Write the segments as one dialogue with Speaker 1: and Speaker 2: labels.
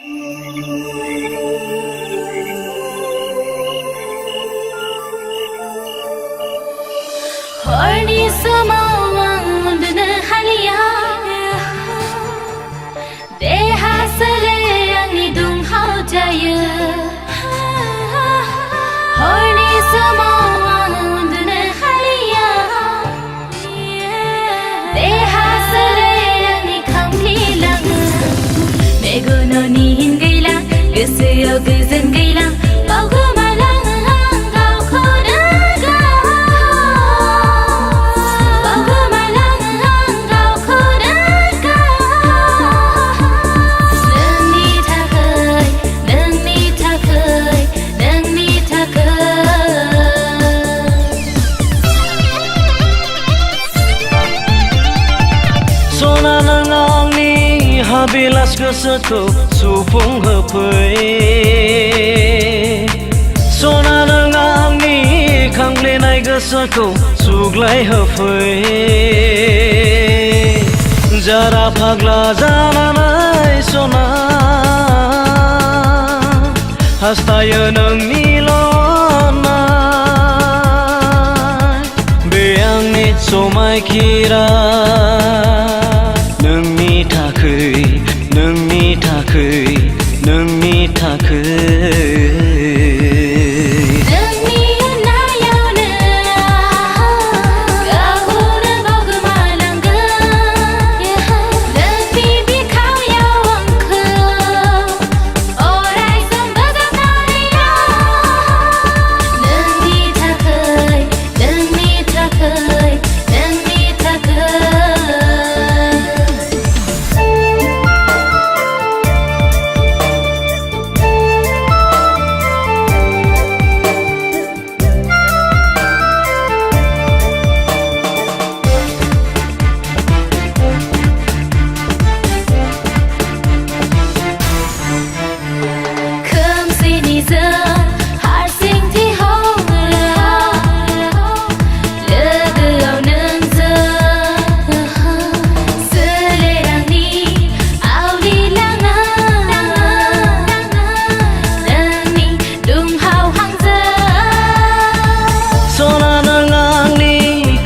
Speaker 1: Horny samawandna haliya deha sale angni dung hau jaya Horny samawandna haliya deha sale angni khamli lang megono ni hingaila gosoyaw goजोन गैला
Speaker 2: Bilas gosoखौ सुफुंहोफै सना नों आंनि खांग्लिनाय गोसोखौ सुग्लायहोफै जारा फाग्ला जानानै सना हास्थायो नोंनिल' अननाय बे आंनि समायखिरा नोंनि थाखै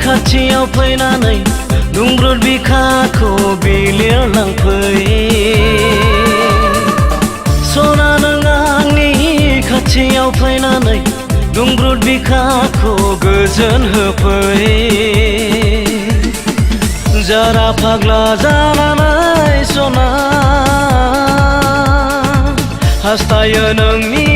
Speaker 2: खाथियाव फैनानै दुंब्रुद बिखाखौ बिलिरलांफै सना नों आंनि खाथियाव फैनानै दुंब्रुद बिखाखौ गोजोन होफै जारा फाग्ला जानानै सना हास्थायो नोंनि